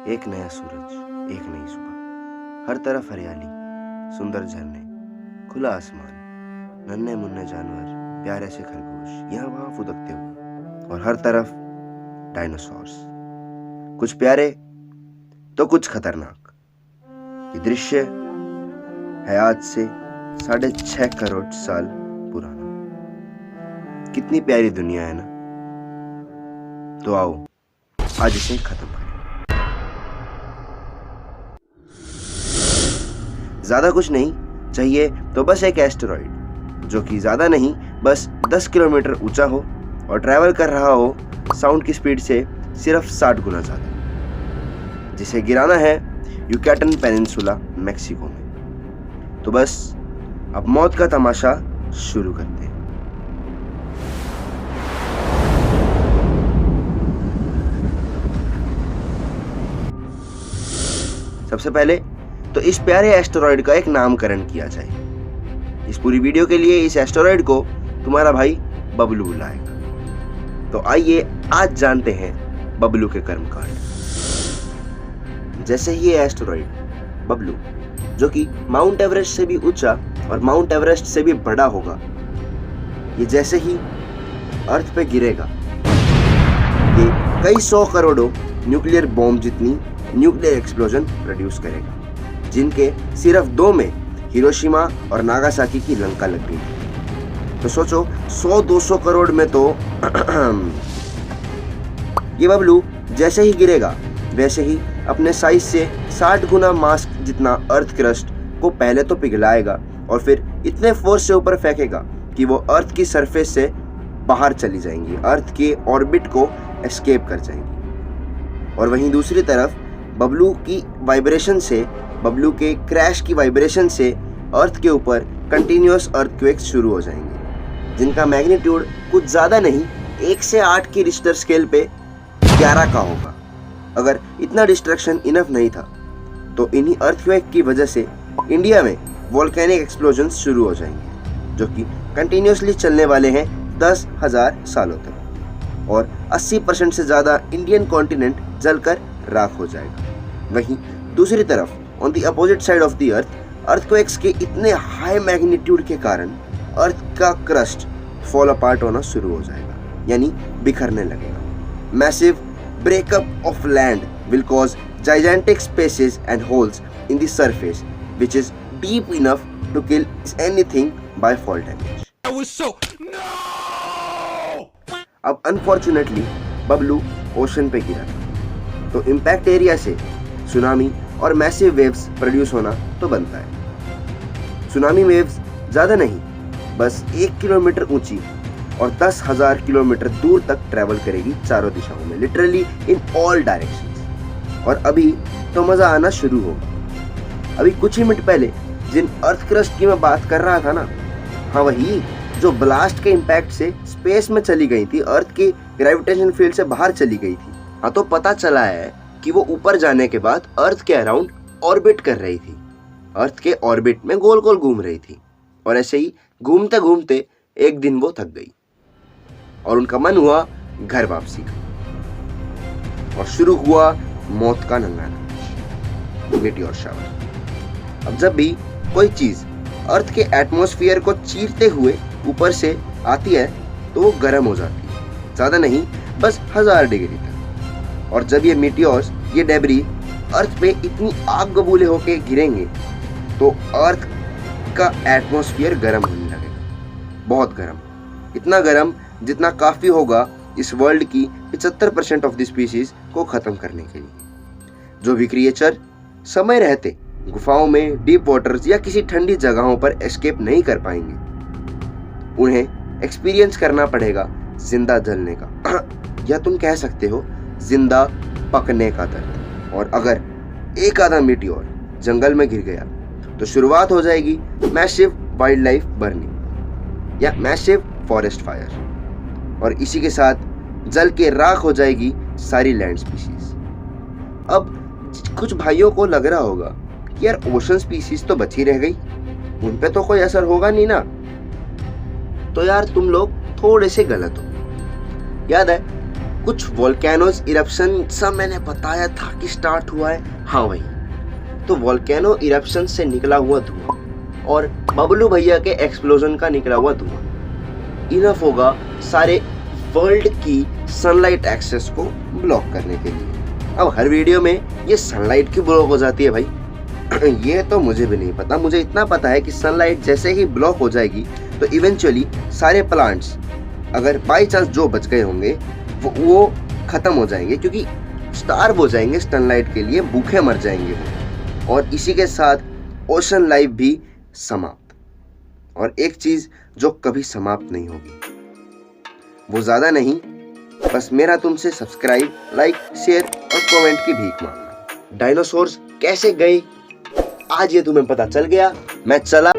एक नया सूरज, एक नई सुबह, हर तरफ हरियाली, सुंदर झरने, खुला आसमान, नन्हे मुन्ने जानवर, प्यारे से खरगोश यहाँ वहां फुदकते हुए, और हर तरफ डायनासोर्स, कुछ प्यारे तो कुछ खतरनाक। ये दृश्य है आज से 6.5 करोड़ साल पुराना। कितनी प्यारी दुनिया है ना। तो आओ आज इसे खत्म करें। ज्यादा कुछ नहीं चाहिए तो बस एक एस्टेरॉइड जो कि ज्यादा नहीं बस 10 किलोमीटर ऊंचा हो और ट्रैवल कर रहा हो साउंड की स्पीड से सिर्फ 60 गुना ज्यादा, जिसे गिराना है युकाटन पेनिनसुला मैक्सिको में। तो बस अब मौत का तमाशा शुरू करते हैं। सबसे पहले तो इस प्यारे एस्टेरॉइड का एक नामकरण किया जाए। इस पूरी वीडियो के लिए इस एस्टेरॉइड को तुम्हारा भाई बबलू बुलाएगा। तो आइए आज जानते हैं बबलू के कर्मकांड। जैसे ही ये एस्टेरॉइड बबलू, जो कि माउंट एवरेस्ट से भी ऊंचा और माउंट एवरेस्ट से भी बड़ा होगा, ये जैसे ही अर्थ पे गिरेगा ये कई 100 करोड़ों न्यूक्लियर बॉम्ब जितनी न्यूक्लियर एक्सप्लोजन प्रोड्यूस करेगा, जिनके सिर्फ 2 में हिरोशिमा और नागासाकी की लंका लग गई थी। तो सोचो 100-200 करोड़ में तो ये बबलू जैसे ही गिरेगा वैसे ही अपने साइज से 60 गुना मास जितना अर्थ क्रस्ट को पहले तो पिघलाएगा और फिर इतने फोर्स से ऊपर फेंकेगा कि वो अर्थ की सरफेस से बाहर चली जाएंगी, अर्थ के ऑर्बिट को एस्केप कर जाएंगी। और वहीं दूसरी तरफ बबलू की वाइब्रेशन से, बबलू के क्रैश की वाइब्रेशन से अर्थ के ऊपर कंटिन्यूअस अर्थक्वेक्स शुरू हो जाएंगे, जिनका मैग्नीट्यूड कुछ ज़्यादा नहीं 1 से 8 की रिश्टर स्केल पे 11 का होगा। अगर इतना डिस्ट्रक्शन इनफ नहीं था तो इन्हीं अर्थक्वेक की वजह से इंडिया में वोल्केनिक एक्सप्लोजन्स शुरू हो जाएंगे, जो कि कंटिन्यूअसली चलने वाले हैं 10,000 सालों तक, और 80% से ज़्यादा इंडियन कॉन्टिनेंट जलकर राख हो जाएगा। वहीं दूसरी तरफ on the opposite side of the earth, earthquakes के इतने हाई मैग्नीट्यूड के कारण अर्थ का क्रस्ट फॉल अपार्ट होना शुरू हो जाएगा, यानी बिखरने लगेगा। Massive breakup of land will cause gigantic spaces and holes in the surface, which is deep enough to kill anything by fall damage. अब अनफॉर्चुनेटली बबलू ओशन पे गिरा था, तो इम्पैक्ट एरिया से सुनामी और मैसिव वेव्स प्रोड्यूस होना तो बनता है। सुनामी वेव्स ज़्यादा नहीं बस 1 किलोमीटर ऊंची और 10,000 किलोमीटर दूर तक ट्रैवल करेगी चारों दिशाओं में, लिटरली इन ऑल डायरेक्शंस। और अभी तो मजा आना शुरू होगा। अभी कुछ ही मिनट पहले जिन अर्थ क्रस्ट की मैं बात कर रहा था ना, हाँ वही जो ब्लास्ट के इम्पैक्ट से स्पेस में चली गई थी, अर्थ की ग्रेविटेशन फील्ड से बाहर चली गई थी। हाँ तो पता चला है कि वो ऊपर जाने के बाद अर्थ के अराउंड ऑर्बिट कर रही थी, अर्थ के ऑर्बिट में गोल गोल घूम रही थी, और ऐसे ही घूमते घूमते एक दिन वो थक गई और उनका मन हुआ घर वापसी का, और शुरू हुआ मौत का नंगाना, मीटियोर शावर। अब जब भी कोई चीज अर्थ के एटमॉस्फेयर को चीरते हुए ऊपर से आती है तो वो गर्म हो जाती है, ज्यादा नहीं बस 1000 डिग्री तक। और जब ये मीटियोर्स, ये डेब्री अर्थ पे इतनी आग बबूले होके गिरेंगे तो अर्थ का एटमॉस्फेयर गर्म होने लगेगा, बहुत गर्म, इतना गर्म जितना काफ़ी होगा इस वर्ल्ड की 75% ऑफ द स्पीशीज को ख़त्म करने के लिए। जो भी क्रिएचर समय रहते गुफाओं में, डीप वाटर्स या किसी ठंडी जगहों पर एस्केप नहीं कर पाएंगे, उन्हें एक्सपीरियंस करना पड़ेगा जिंदा जलने का या तुम कह सकते हो जिंदा पकने का दर्द। और अगर एक आधा मीटियोर जंगल में गिर गया तो शुरुआत हो जाएगी मैसिव वाइल्ड लाइफ बर्निंग या मैसिव फॉरेस्ट फायर, और इसी के साथ जल के राख हो जाएगी सारी लैंड स्पीशीज। अब कुछ भाइयों को लग रहा होगा कि यार ओशन स्पीशीज तो बची रह गई, उन पे तो कोई असर होगा नहीं ना। तो यार तुम लोग थोड़े से गलत हो। याद है कुछ वोल्केनोज इरप्शन सब मैंने बताया था कि स्टार्ट हुआ है। हाँ भाई, तो वोल्केनो इरप्शन से निकला हुआ धुआं और बबलू भैया के एक्सप्लोजन का निकला हुआ धुआं इनफ होगा सारे वर्ल्ड की सनलाइट एक्सेस को ब्लॉक करने के लिए। अब हर वीडियो में ये सनलाइट क्यों ब्लॉक हो जाती है भाई, ये तो मुझे भी नहीं पता। मुझे इतना पता है कि सनलाइट जैसे ही ब्लॉक हो जाएगी तो इवेंचुअली सारे प्लांट्स, अगर बाई चांस जो बच गए होंगे वो खत्म हो जाएंगे, क्योंकि स्टार्व हो जाएंगे सनलाइट के लिए, भूखे मर जाएंगे वो, और इसी के साथ ओशन लाइफ भी समाप्त। और एक चीज जो कभी समाप्त नहीं होगी, वो ज्यादा नहीं, बस मेरा तुमसे सब्सक्राइब, लाइक, शेयर और कमेंट की भीख मांगना। डायनासोर्स कैसे गए आज ये तुम्हें पता चल गया। मैं चला।